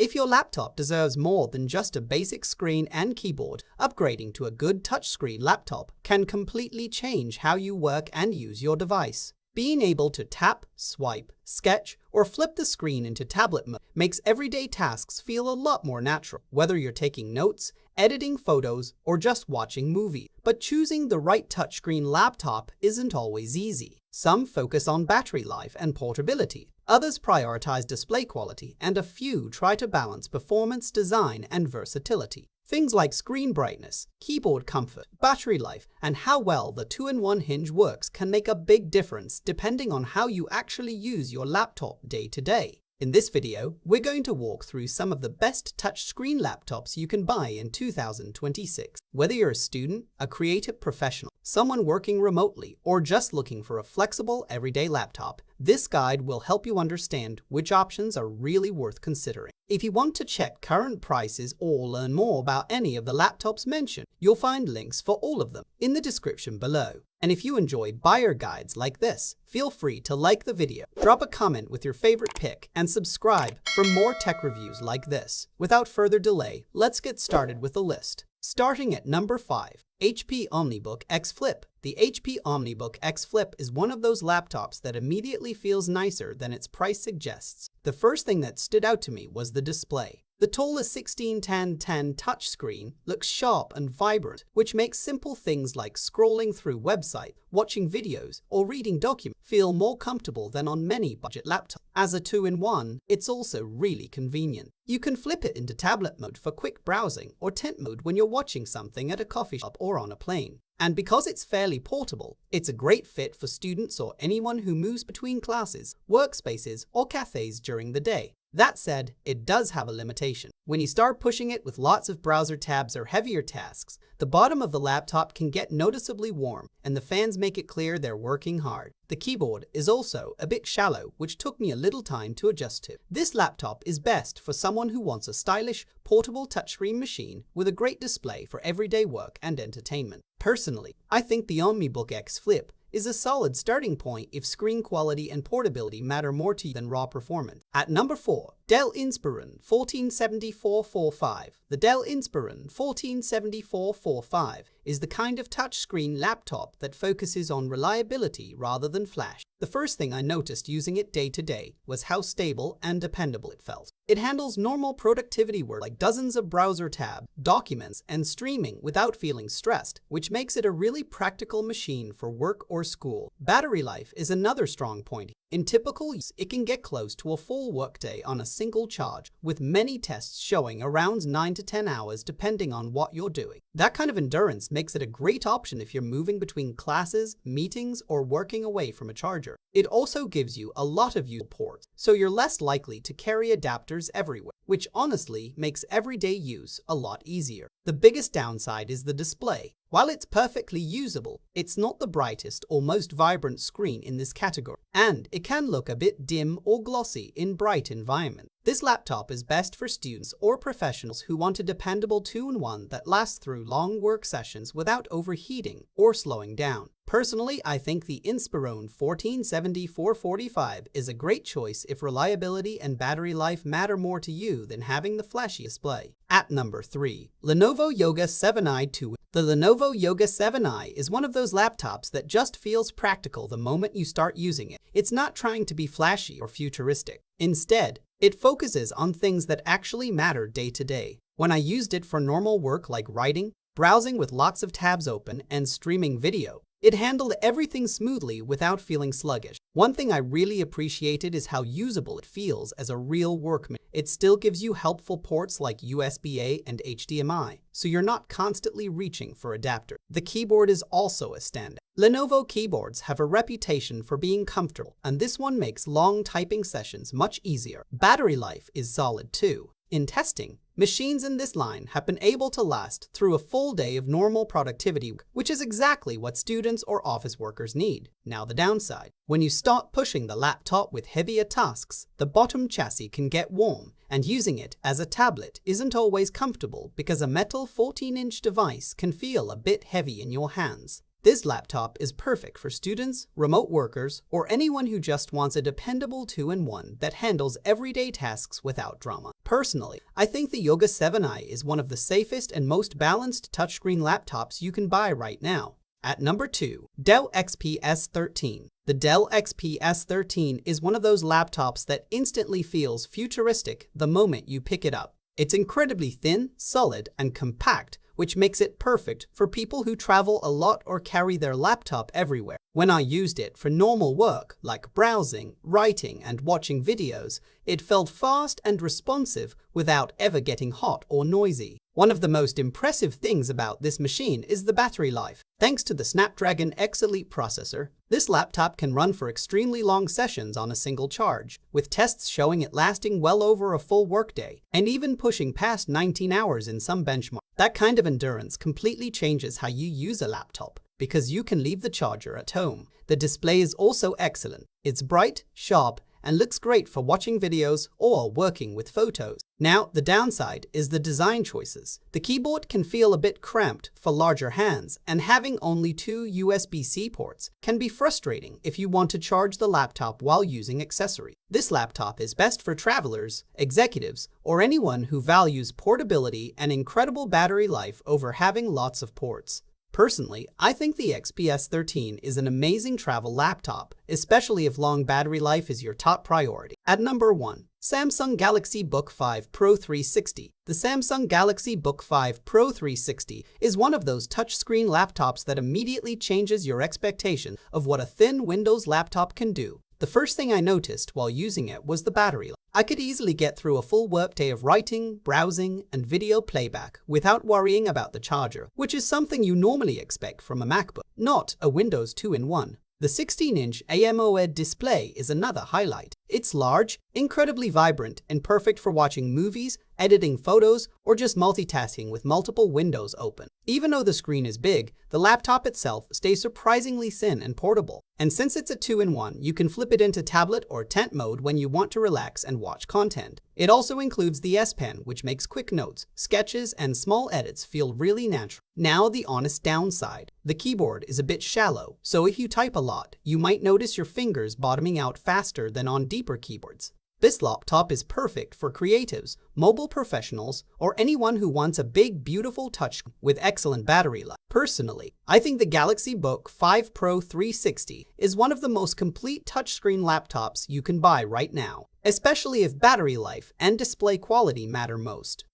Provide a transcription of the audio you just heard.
If your laptop deserves more than just a basic screen and keyboard, upgrading to a good touchscreen laptop can completely change how you work and use your device. Being able to tap, swipe, sketch, or flip the screen into tablet mode makes everyday tasks feel a lot more natural, whether you're taking notes, editing photos, or just watching movies. But choosing the right touchscreen laptop isn't always easy. Some focus on battery life and portability. Others prioritize display quality, and a few try to balance performance, design, and versatility. Things like screen brightness, keyboard comfort, battery life, and how well the 2-in-1 hinge works can make a big difference depending on how you actually use your laptop day to day. In this video, we're going to walk through some of the best touchscreen laptops you can buy in 2026. Whether you're a student, a creative professional, someone working remotely, or just looking for a flexible everyday laptop, this guide will help you understand which options are really worth considering. If you want to check current prices or learn more about any of the laptops mentioned, you'll find links for all of them in the description below. And if you enjoy buyer guides like this, feel free to like the video, drop a comment with your favorite pick, and subscribe for more tech reviews like this. Without further delay, let's get started with the list. Starting at number 5, HP Omnibook X Flip. The HP Omnibook X Flip is one of those laptops that immediately feels nicer than its price suggests. The first thing that stood out to me was the display. The tallest 16:10:10 touchscreen looks sharp and vibrant, which makes simple things like scrolling through websites, watching videos, or reading documents feel more comfortable than on many budget laptops. As a 2-in-1, it's also really convenient. You can flip it into tablet mode for quick browsing or tent mode when you're watching something at a coffee shop or on a plane. And because it's fairly portable, it's a great fit for students or anyone who moves between classes, workspaces, or cafes during the day. That said, it does have a limitation. When you start pushing it with lots of browser tabs or heavier tasks, the bottom of the laptop can get noticeably warm, and the fans make it clear they're working hard. The keyboard is also a bit shallow, which took me a little time to adjust to. This laptop is best for someone who wants a stylish, portable touchscreen machine with a great display for everyday work and entertainment. Personally, I think the Omnibook X Flip is a solid starting point if screen quality and portability matter more to you than raw performance. At number 4, Dell Inspiron 147445. The Dell Inspiron 147445 is the kind of touchscreen laptop that focuses on reliability rather than flash. The first thing I noticed using it day to day was how stable and dependable it felt. It handles normal productivity work like dozens of browser tabs, documents, and streaming without feeling stressed, which makes it a really practical machine for work or school. Battery life is another strong point. In typical use, it can get close to a full workday on a single charge, with many tests showing around 9 to 10 hours depending on what you're doing. That kind of endurance makes it a great option if you're moving between classes, meetings, or working away from a charger. It also gives you a lot of useful ports, so you're less likely to carry adapters everywhere, which honestly makes everyday use a lot easier. The biggest downside is the display. While it's perfectly usable, it's not the brightest or most vibrant screen in this category, and it can look a bit dim or glossy in bright environments. This laptop is best for students or professionals who want a dependable 2-in-1 that lasts through long work sessions without overheating or slowing down. Personally, I think the Inspiron 147445 is a great choice if reliability and battery life matter more to you than having the flashy display. At number 3, Lenovo Yoga 7i 2. The Lenovo Yoga 7i is one of those laptops that just feels practical the moment you start using it. It's not trying to be flashy or futuristic. Instead, it focuses on things that actually matter day to day. When I used it for normal work like writing, browsing with lots of tabs open, and streaming video, it handled everything smoothly without feeling sluggish. One thing I really appreciated is how usable it feels as a real workman. It still gives you helpful ports like USB-A and HDMI, so you're not constantly reaching for adapters. The keyboard is also a standout. Lenovo keyboards have a reputation for being comfortable, and this one makes long typing sessions much easier. Battery life is solid too. In testing, machines in this line have been able to last through a full day of normal productivity, which is exactly what students or office workers need. Now the downside. When you start pushing the laptop with heavier tasks, the bottom chassis can get warm, and using it as a tablet isn't always comfortable because a metal 14-inch device can feel a bit heavy in your hands. This laptop is perfect for students, remote workers, or anyone who just wants a dependable 2-in-1 that handles everyday tasks without drama. Personally, I think the Yoga 7i is one of the safest and most balanced touchscreen laptops you can buy right now. At number 2, Dell XPS 13. The Dell XPS 13 is one of those laptops that instantly feels futuristic the moment you pick it up. It's incredibly thin, solid, and compact, which makes it perfect for people who travel a lot or carry their laptop everywhere. When I used it for normal work, like browsing, writing, and watching videos, it felt fast and responsive without ever getting hot or noisy. One of the most impressive things about this machine is the battery life. Thanks to the Snapdragon X Elite processor, this laptop can run for extremely long sessions on a single charge, with tests showing it lasting well over a full workday, and even pushing past 19 hours in some benchmarks. That kind of endurance completely changes how you use a laptop, because you can leave the charger at home. The display is also excellent. It's bright, sharp, and looks great for watching videos or working with photos. Now, the downside is the design choices. The keyboard can feel a bit cramped for larger hands, and having only 2 USB-C ports can be frustrating if you want to charge the laptop while using accessories. This laptop is best for travelers, executives, or anyone who values portability and incredible battery life over having lots of ports. Personally, I think the XPS 13 is an amazing travel laptop, especially if long battery life is your top priority. At number 1, Samsung Galaxy Book 5 Pro 360. The Samsung Galaxy Book 5 Pro 360 is one of those touchscreen laptops that immediately changes your expectation of what a thin Windows laptop can do. The first thing I noticed while using it was the battery life. I could easily get through a full workday of writing, browsing, and video playback without worrying about the charger, which is something you normally expect from a MacBook, not a Windows 2-in-1. The 16-inch AMOLED display is another highlight. It's large, incredibly vibrant, and perfect for watching movies, editing photos, or just multitasking with multiple windows open. Even though the screen is big, the laptop itself stays surprisingly thin and portable. And since it's a 2-in-1, you can flip it into tablet or tent mode when you want to relax and watch content. It also includes the S Pen, which makes quick notes, sketches, and small edits feel really natural. Now, the honest downside. The keyboard is a bit shallow, so if you type a lot, you might notice your fingers bottoming out faster than on deeper keyboards. This laptop is perfect for creatives, mobile professionals, or anyone who wants a big, beautiful touchscreen with excellent battery life. Personally, I think the Galaxy Book 5 Pro 360 is one of the most complete touchscreen laptops you can buy right now, especially if battery life and display quality matter most.